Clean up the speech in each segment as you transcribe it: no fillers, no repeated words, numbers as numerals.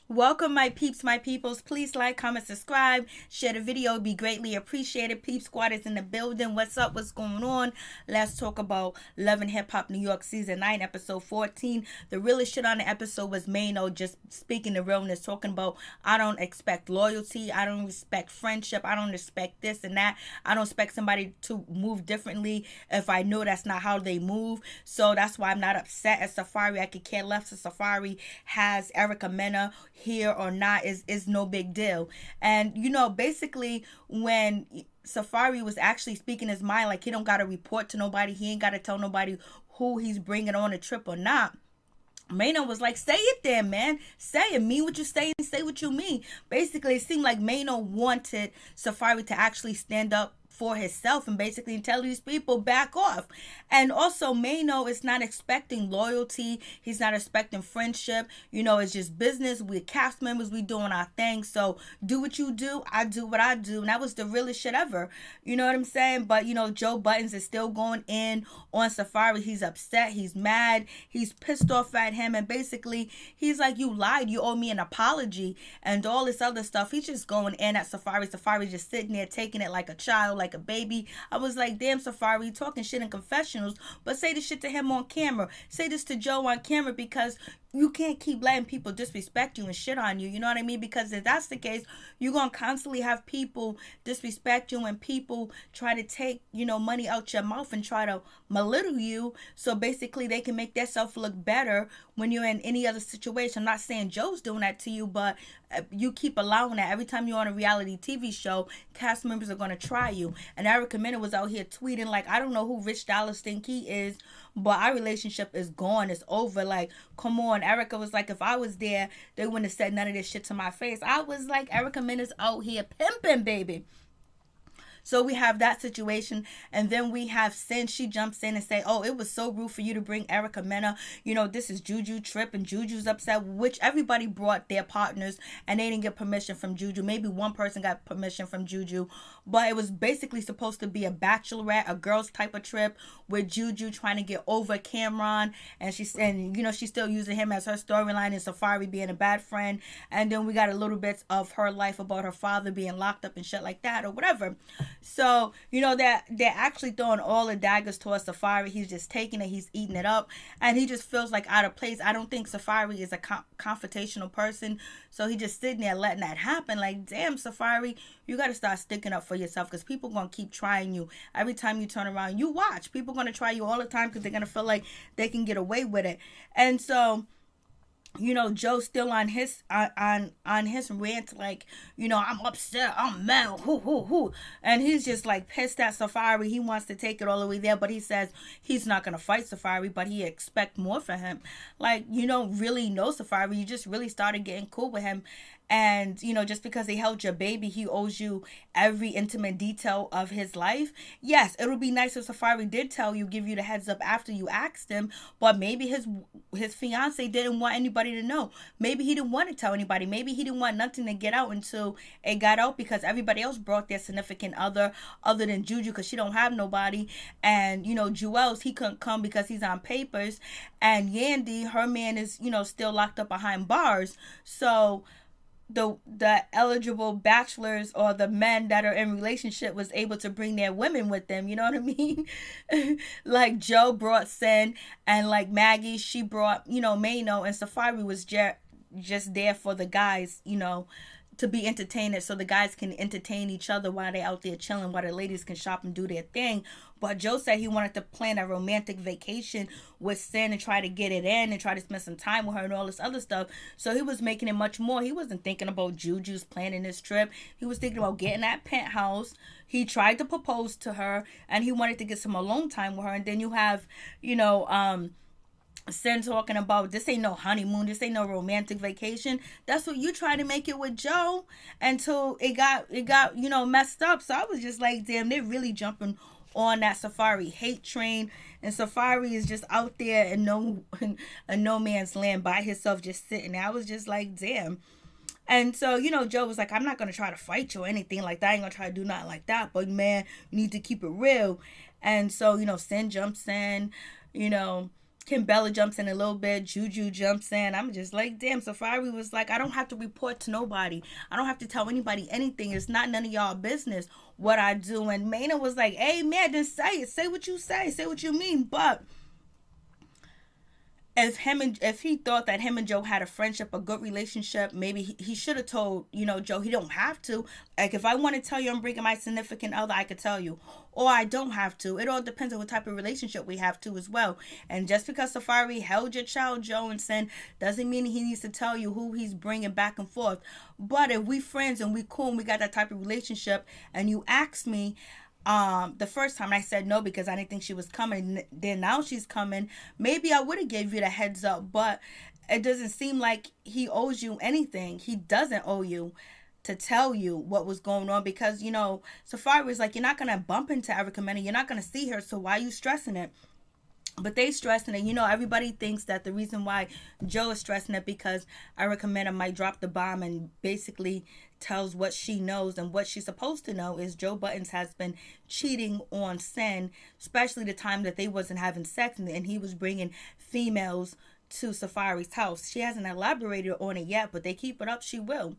Welcome, my peeps, my peoples. Please like, comment, subscribe, share the video. It'd be greatly appreciated. Peep Squad is in the building. What's up? What's going on? Let's talk about Love and Hip Hop New York Season 9, Episode 14. The realest shit on the episode was Mano just speaking the realness, talking about, I don't expect loyalty. I don't respect friendship. I don't respect this and that. I don't expect somebody to move differently if I know that's not how they move. So that's why I'm not upset at Safaree. I could care less if Safaree has Erica Mena here or not is no big deal. And basically when Safaree was actually speaking his mind, like he don't gotta report to nobody, he ain't gotta tell nobody who he's bringing on a trip or not. Mano was like, say it there, man. Say it. Mean what you say and say what you mean. Basically, it seemed like Mano wanted Safaree to actually stand up for himself and basically tell these people back off. And also, Mano is not expecting loyalty. He's not expecting friendship. It's just business. We're cast members. We doing our thing. So do what you do. I do what I do. And that was the realest shit ever. You know what I'm saying? But, Joe Buttons is still going in on Safaree. He's upset. He's mad. He's pissed off at him. And basically, he's like, you lied. You owe me an apology. And all this other stuff. He's just going in at Safaree. Safaree just sitting there taking it like a child, like a baby. I was like, damn, Safaree, talking shit in confessionals, but say this shit to him on camera. Say this to Joe on camera, because you can't keep letting people disrespect you and shit on you. You know what I mean? Because if that's the case, you're going to constantly have people disrespect you and people try to take, money out your mouth and try to belittle you. So basically they can make themselves look better when you're in any other situation. I'm not saying Joe's doing that to you, but you keep allowing that. Every time you're on a reality TV show, cast members are going to try you. And Erica Mena was out here tweeting like, I don't know who Rich Dollars think he is, but our relationship is gone. It's over. Like, come on. Erica was like, if I was there, they wouldn't have said none of this shit to my face. I was like, Erica Mena's out here pimping, baby. So we have that situation. And then we have Sin. She jumps in and say, oh, it was so rude for you to bring Erica Mena. This is Juju trip and Juju's upset, which everybody brought their partners and they didn't get permission from Juju. Maybe one person got permission from Juju, but it was basically supposed to be a bachelorette, a girls type of trip with Juju trying to get over Cameron. And she's still using him as her storyline and Safaree being a bad friend. And then we got a little bit of her life about her father being locked up and shit like that or whatever. So, that they're actually throwing all the daggers towards Safaree. He's just taking it. He's eating it up. And he just feels like out of place. I don't think Safaree is a confrontational person. So he just sitting there letting that happen. Like, damn, Safaree, you got to start sticking up for yourself because people going to keep trying you. Every time you turn around, you watch. People going to try you all the time because they're going to feel like they can get away with it. And so, Joe's still on his rant, like, I'm upset, I'm mad, who, and he's just like pissed at Safaree. He wants to take it all the way there, but he says he's not gonna fight Safaree, but he expect more for him. Like, you don't really know Safaree, you just really started getting cool with him. And, just because he held your baby, he owes you every intimate detail of his life. Yes, it would be nice if Safaree did tell you, give you the heads up after you asked him, but maybe his fiance didn't want anybody to know. Maybe he didn't want to tell anybody. Maybe he didn't want nothing to get out until it got out because everybody else brought their significant other than Juju because she don't have nobody. And, Jewels, he couldn't come because he's on papers. And Yandy, her man is, still locked up behind bars. So the eligible bachelors or the men that are in relationship was able to bring their women with them, you know what I mean? Like Joe brought Sin, and like Maggie, she brought, Mano, and Safaree was just there for the guys, to be entertained so the guys can entertain each other while they out there chilling, while the ladies can shop and do their thing. But Joe said he wanted to plan a romantic vacation with Sin and try to get it in and try to spend some time with her and all this other stuff. So he was making it much more. He wasn't thinking about Juju's planning this trip. He was thinking about getting that penthouse. He tried to propose to her and he wanted to get some alone time with her. And then you have, Sin talking about this ain't no honeymoon, this ain't no romantic vacation. That's what you try to make it with Joe until it got messed up. So I was just like, damn, they're really jumping on that Safaree hate train, and Safaree is just out there in no man's land by himself, just sitting there. I was just like, damn. And so, Joe was like, I'm not going to try to fight you or anything like that. I ain't going to try to do nothing like that. But, man, you need to keep it real. And so, Sin jumps in, Kim Bella jumps in a little bit. Juju jumps in. I'm just like, damn. Safaree was like, I don't have to report to nobody. I don't have to tell anybody anything. It's not none of y'all business what I do. And Maynard was like, hey, man, just say it. Say what you say. Say what you mean. But if he thought that him and Joe had a friendship, a good relationship, maybe he should have told, Joe, he don't have to. Like, if I want to tell you I'm bringing my significant other, I could tell you. Or I don't have to. It all depends on what type of relationship we have to as well. And just because Safaree held your child, Joe, and Sin, doesn't mean he needs to tell you who he's bringing back and forth. But if we friends and we cool and we got that type of relationship, and you ask me, the first time I said no because I didn't think she was coming. Then now she's coming. Maybe I would have gave you the heads up, but it doesn't seem like he owes you anything. He doesn't owe you to tell you what was going on because, Safaree was like, you're not going to bump into Erica Mena. You're not going to see her, so why are you stressing it? But they stressing it. Everybody thinks that the reason why Joe is stressing it because Erica Mena might drop the bomb and basically tells what she knows, and what she's supposed to know is Joe Buttons has been cheating on Sin, especially the time that they wasn't having sex and he was bringing females to Safaree's house. She hasn't elaborated on it yet, but they keep it up. She will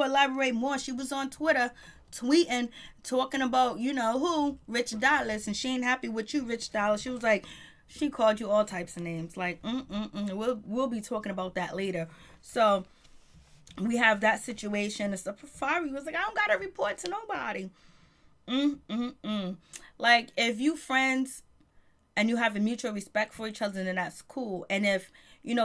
elaborate more. She was on Twitter tweeting, talking about, who, Rich Dollars, and she ain't happy with you, Rich Dollars. She was like, she called you all types of names. Like, we'll be talking about that later. So we have that situation. And Safaree was like, I don't got to report to nobody. Like, if you friends and you have a mutual respect for each other, then that's cool. And if,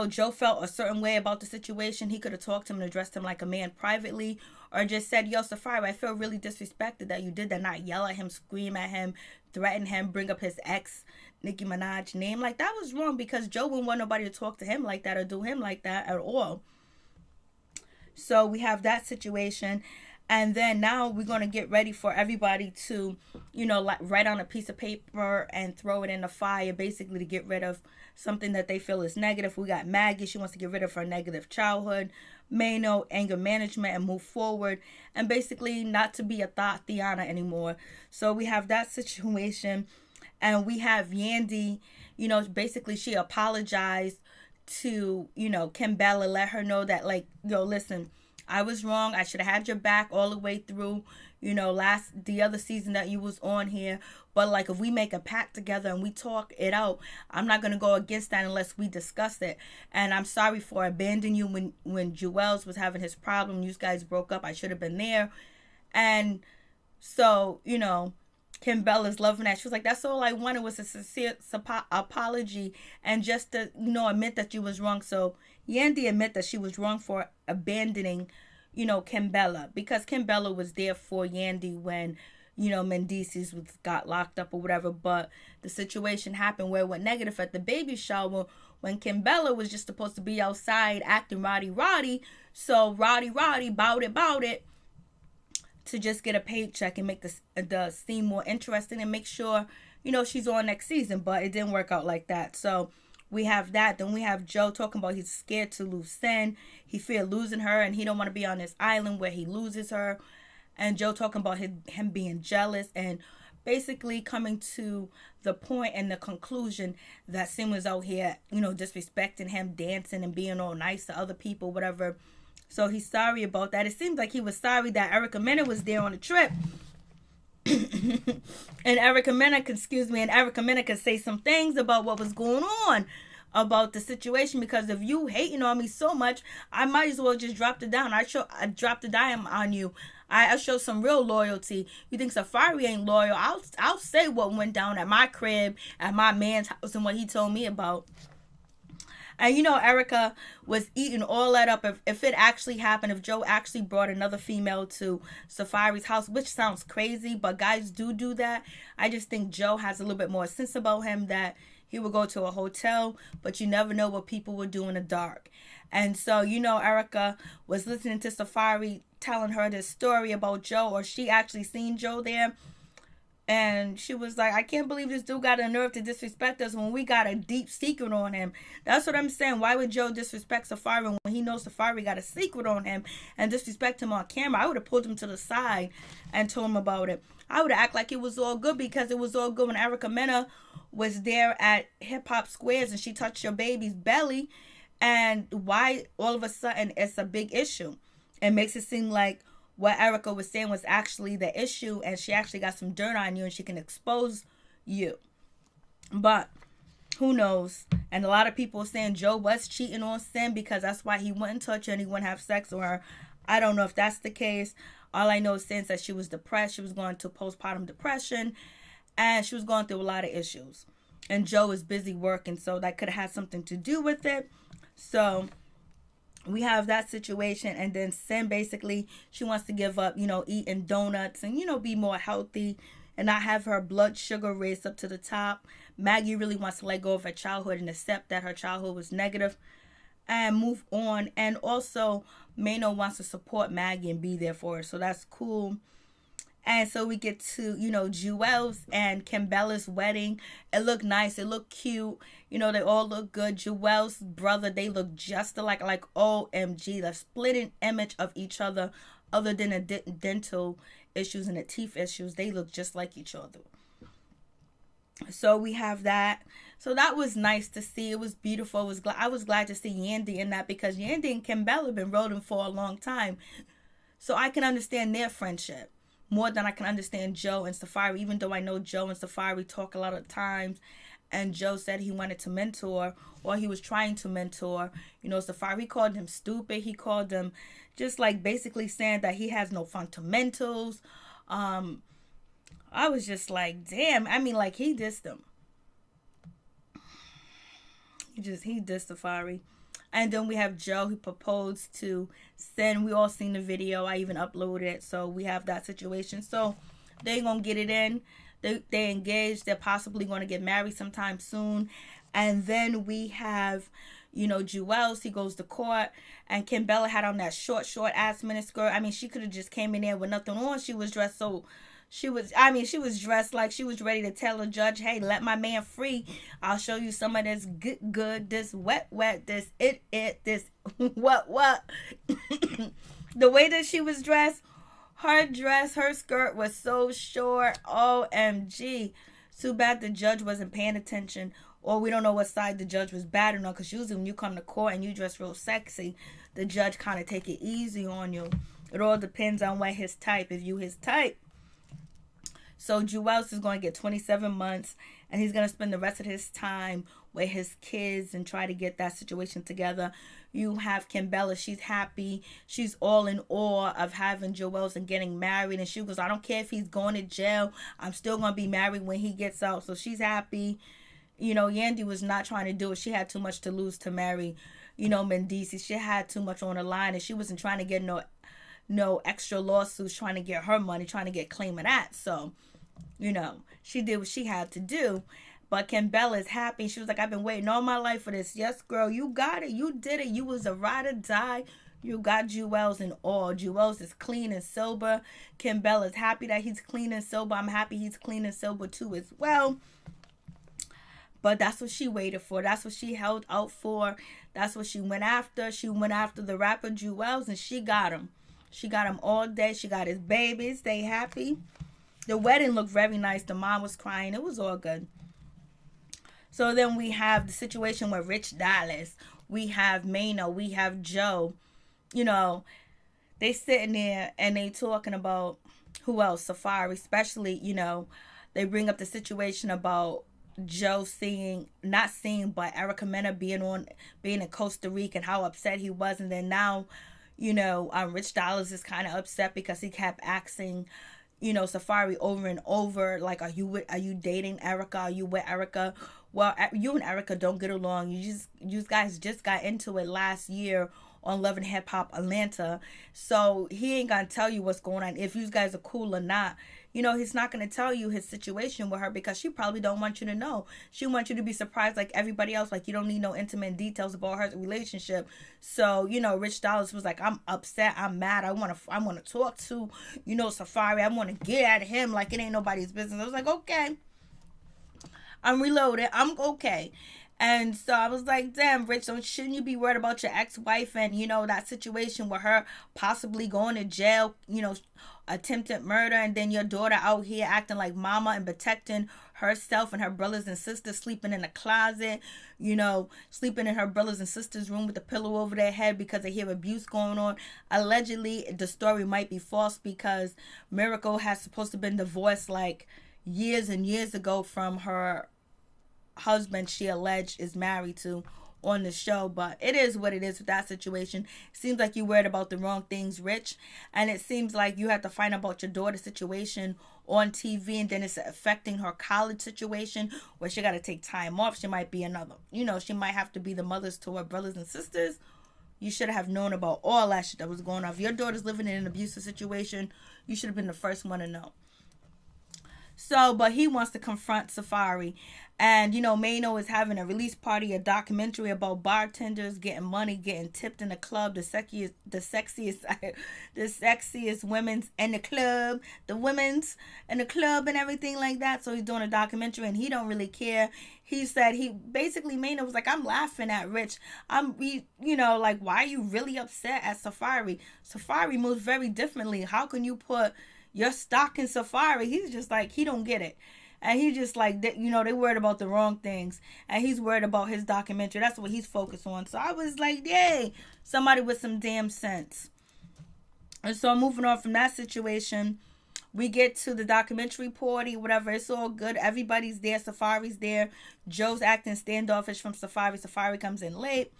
Joe felt a certain way about the situation, he could have talked to him and addressed him like a man privately, or just said, yo, Safaree, I feel really disrespected that you did that. Not yell at him, scream at him, threaten him, bring up his ex, Nicki Minaj name. Like, that was wrong because Joe wouldn't want nobody to talk to him like that or do him like that at all. So we have that situation. And then now we're going to get ready for everybody to, like write on a piece of paper and throw it in the fire, basically to get rid of something that they feel is negative. We got Maggie. She wants to get rid of her negative childhood. Mano, anger management, and move forward. And basically not to be a Tatiana anymore. So we have that situation. And we have Yandy, basically she apologized to, Kim Bella, let her know that, like, listen, I was wrong. I should have had your back all the way through, the other season that you was on here. But, like, if we make a pact together and we talk it out, I'm not going to go against that unless we discuss it. And I'm sorry for abandoning you when Jewels was having his problem. You guys broke up. I should have been there. And so, Kim Bella's loving that. She was like, that's all I wanted was a sincere apology and just to, admit that you was wrong. So Yandy admit that she was wrong for abandoning, Kim Bella, because Kim Bella was there for Yandy when, Mendices got locked up or whatever. But the situation happened where it went negative at the baby shower when Kim Bella was just supposed to be outside acting Roddy. So Roddy bout it to just get a paycheck and make the scene more interesting and make sure, she's on next season. But it didn't work out like that. So we have that. Then we have Joe talking about he's scared to lose Sin. He feared losing her and he don't want to be on this island where he loses her. And Joe talking about him being jealous and basically coming to the point and the conclusion that Sin was out here, disrespecting him, dancing and being all nice to other people, whatever. So he's sorry about that. It seems like he was sorry that Erica Mena was there on the trip. and Erica Mena could say some things about what was going on about the situation, because if you hating on me so much, I might as well just drop the dime. I dropped the dime on you. I show some real loyalty. You think Safaree ain't loyal? I'll say what went down at my crib, at my man's house, and what he told me about. And Erica was eating all that up. If it actually happened, if Joe actually brought another female to Safaree's house, which sounds crazy, but guys do that. I just think Joe has a little bit more sense about him, that he would go to a hotel, but you never know what people would do in the dark. And so, Erica was listening to Safaree telling her this story about Joe, or she actually seen Joe there. And she was like, I can't believe this dude got the nerve to disrespect us when we got a deep secret on him. That's what I'm saying. Why would Joe disrespect Safaree when he knows Safaree got a secret on him and disrespect him on camera? I would have pulled him to the side and told him about it. I would have acted like it was all good, because it was all good when Erica Mena was there at Hip Hop Squares and she touched your baby's belly. And why all of a sudden it's a big issue? It makes it seem like what Erica was saying was actually the issue, and she actually got some dirt on you and she can expose you. But who knows? And a lot of people are saying Joe was cheating on Sin because that's why he wouldn't touch her and he wouldn't have sex with her. I don't know if that's the case. All I know is Sin said she was depressed. She was going to postpartum depression and she was going through a lot of issues. And Joe is busy working, so that could have had something to do with it. So we have that situation. And then Sin, basically, she wants to give up, eating donuts and, be more healthy and not have her blood sugar raised up to the top. Maggie really wants to let go of her childhood and accept that her childhood was negative and move on. And also, Mano wants to support Maggie and be there for her. So that's cool. And so we get to, Jewel's and Kimbella's wedding. It looked nice. It looked cute. They all look good. Jewel's brother, they look just alike. Like, OMG, the splitting image of each other, other than the dental issues and the teeth issues. They look just like each other. So we have that. So that was nice to see. It was beautiful. I was glad to see Yandy in that, because Yandy and Kimbella have been rolling for a long time. So I can understand their friendship more than I can understand Joe and Safaree, even though I know Joe and Safaree talk a lot of times. And Joe said he wanted to mentor, or he was trying to mentor. Safaree called him stupid. He called him just like basically saying that he has no fundamentals. I was just like, damn. I mean, like, he dissed him. He dissed Safaree. And then we have Joe who proposed to Sin. We all seen the video. I even uploaded it. So we have that situation. So they're going to get it in. They're engaged. They're possibly going to get married sometime soon. And then we have, Jewels. He goes to court. And Kimbella had on that short ass miniskirt. I mean, she could have just came in there with nothing on. She was dressed so... She was dressed like she was ready to tell the judge, hey, let my man free. I'll show you some of this good, this wet, this this what. The way that she was dressed, her skirt was so short. OMG. Too bad the judge wasn't paying attention, or we don't know what side the judge was batting on, because usually when you come to court and you dress real sexy, the judge kind of take it easy on you. It all depends on what his type, if you his type. So Jewels is going to get 27 months, and he's going to spend the rest of his time with his kids and try to get that situation together. You have Kimbella. She's happy. She's all in awe of having Jewels and getting married. And she goes, I don't care if he's going to jail. I'm still going to be married when he gets out. So she's happy. Yandy was not trying to do it. She had too much to lose to marry, Mendici. She had too much on the line, and she wasn't trying to get no extra lawsuits trying to get her money, trying to get claim of that. So, she did what she had to do. But Kimbella is happy. She was like, I've been waiting all my life for this. Yes, girl, you got it. You did it. You was a ride or die. You got Jewels and all. Jewels is clean and sober. Kimbella is happy that he's clean and sober. I'm happy he's clean and sober too as well. But that's what she waited for. That's what she held out for. That's what she went after. She went after the rapper Jewels, and she got him. She got him all day. She got his babies. They happy. The wedding looked very nice. The mom was crying. It was all good. So then we have the situation with Rich Dallas. We have Mano. We have Joe. They sitting there and they talking about who else? Safaree. Especially, they bring up the situation about Joe not seeing, but Erica Mena being in Costa Rica and how upset he was. And then now, Rich Dallas is kind of upset because he kept asking, Safaree over and over, like, are you dating Erica? Are you with Erica? Well, you and Erica don't get along. You guys just got into it last year on Love and Hip Hop Atlanta. So he ain't gonna tell you what's going on, if you guys are cool or not. You know, he's not going to tell you his situation with her because she probably don't want you to know. She wants you to be surprised like everybody else. Like, you don't need no intimate details about her relationship. So, you know, Rich Dollaz was like, I'm upset. I'm mad. I want to talk to, you know, Safaree. I want to get at him like it ain't nobody's business. I was like, okay. I'm reloaded. I'm okay. And so I was like, damn, Rich, shouldn't you be worried about your ex-wife and, you know, that situation with her possibly going to jail, you know, attempted murder, and then your daughter out here acting like mama and protecting herself and her brothers and sisters, sleeping in the closet, you know, sleeping in her brothers and sisters' room with a pillow over their head because they hear abuse going on. Allegedly, the story might be false because Miracle has supposed to have been divorced like years and years ago from her husband she alleged is married to on the show. But it is what it is with that situation. Seems like you worried about the wrong things, Rich, and it seems like you have to find out about your daughter's situation on TV, and then it's affecting her college situation where she got to take time off. She might be another, you know, she might have to be the mothers to her brothers and sisters. You should have known about all that shit that was going on. If your daughter's living in an abusive situation, you should have been the first one to know. So, but he wants to confront Safaree. And, you know, Mano is having a release party, a documentary about bartenders getting money, getting tipped in the club, the sexiest the sexiest women's in the club, the women's in the club and everything like that. So he's doing a documentary and he don't really care. He said Mano was like, I'm laughing at Rich. You know, like, why are you really upset at Safaree? Safaree moves very differently. How can you put your stock in Safaree? He's just like, he don't get it. And he's just like, you know, they worried about the wrong things. And he's worried about his documentary. That's what he's focused on. So I was like, yay, somebody with some damn sense. And so moving on from that situation, we get to the documentary party, whatever. It's all good. Everybody's there. Safaree's there. Joe's acting standoffish from Safaree. Safaree comes in late.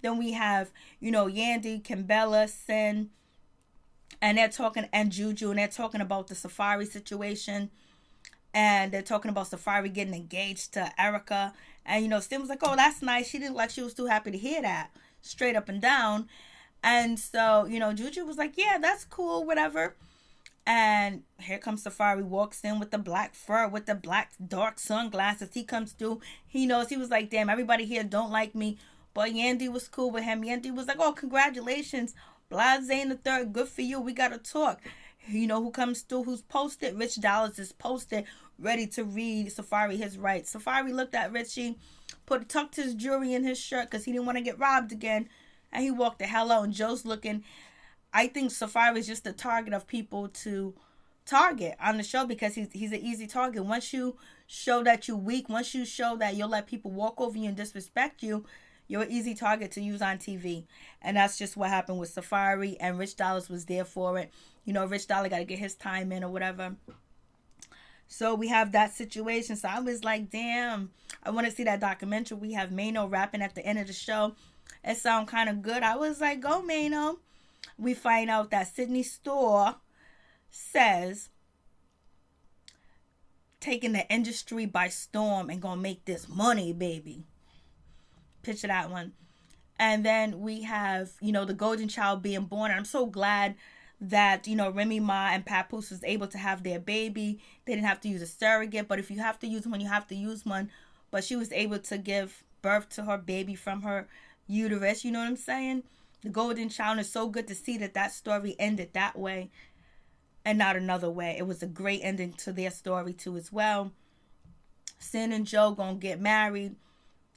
Then we have, you know, Yandy, Kimbella, Sin, and they're talking, and Juju, and they're talking about the Safaree situation. And they're talking about Safaree getting engaged to Erica. And, you know, Sim was like, oh, that's nice. She didn't, like, she was too happy to hear that. Straight up and down. And so, you know, Juju was like, yeah, that's cool, whatever. And here comes Safaree, walks in with the black fur, with the black dark sunglasses. He comes through. He knows. He was like, damn, everybody here don't like me. But Yandy was cool with him. Yandy was like, oh, congratulations. Blase in the third. Good for you. We got to talk. You know who comes through, who's posted? Rich Dollaz is posted, ready to read Safaree his rights. Safaree looked at Richie, tucked his jewelry in his shirt because he didn't want to get robbed again, and he walked the hell out. And Joe's looking. I think Safaree is just the target of people to target on the show because he's an easy target. Once you show that you're weak, once you show that you'll let people walk over you and disrespect you, you're an easy target to use on TV. And that's just what happened with Safaree, and Rich Dollaz was there for it. You know, Rich Dollaz got to get his time in or whatever. So we have that situation. So I was like, damn, I want to see that documentary. We have Mano rapping at the end of the show. It sounded kind of good. I was like, go Mano. We find out that Sydney Store says taking the industry by storm and gonna make this money, baby. Picture that one. And then we have, you know, the golden child being born. And I'm so glad that, you know, Remy Ma and Papoose was able to have their baby. They didn't have to use a surrogate, but if you have to use one, you have to use one. But she was able to give birth to her baby from her uterus. You know what I'm saying? The golden child, is so good to see that story ended that way and not another way. It was a great ending to their story too as well. Sin and Joe gonna get married.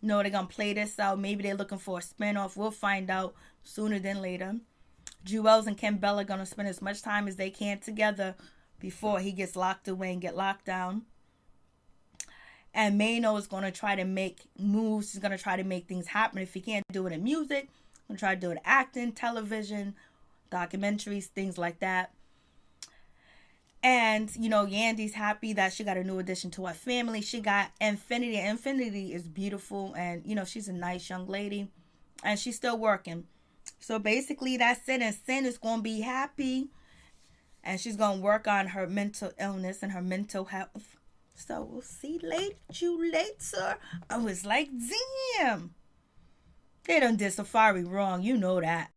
You know, they're gonna play this out. Maybe they're looking for a spinoff. We'll find out sooner than later. Jewels and Kimbella are going to spend as much time as they can together before he gets locked away and get locked down. And Mano is going to try to make moves. He's going to try to make things happen. If he can't do it in music, he's going to try to do it in acting, television, documentaries, things like that. And, you know, Yandy's happy that she got a new addition to her family. She got Infinity. Infinity is beautiful. And, you know, she's a nice young lady. And she's still working. So basically that's it. And Sin is going to be happy. And she's going to work on her mental illness and her mental health. So we'll see you later. I was like, damn. They done did Safaree wrong. You know that.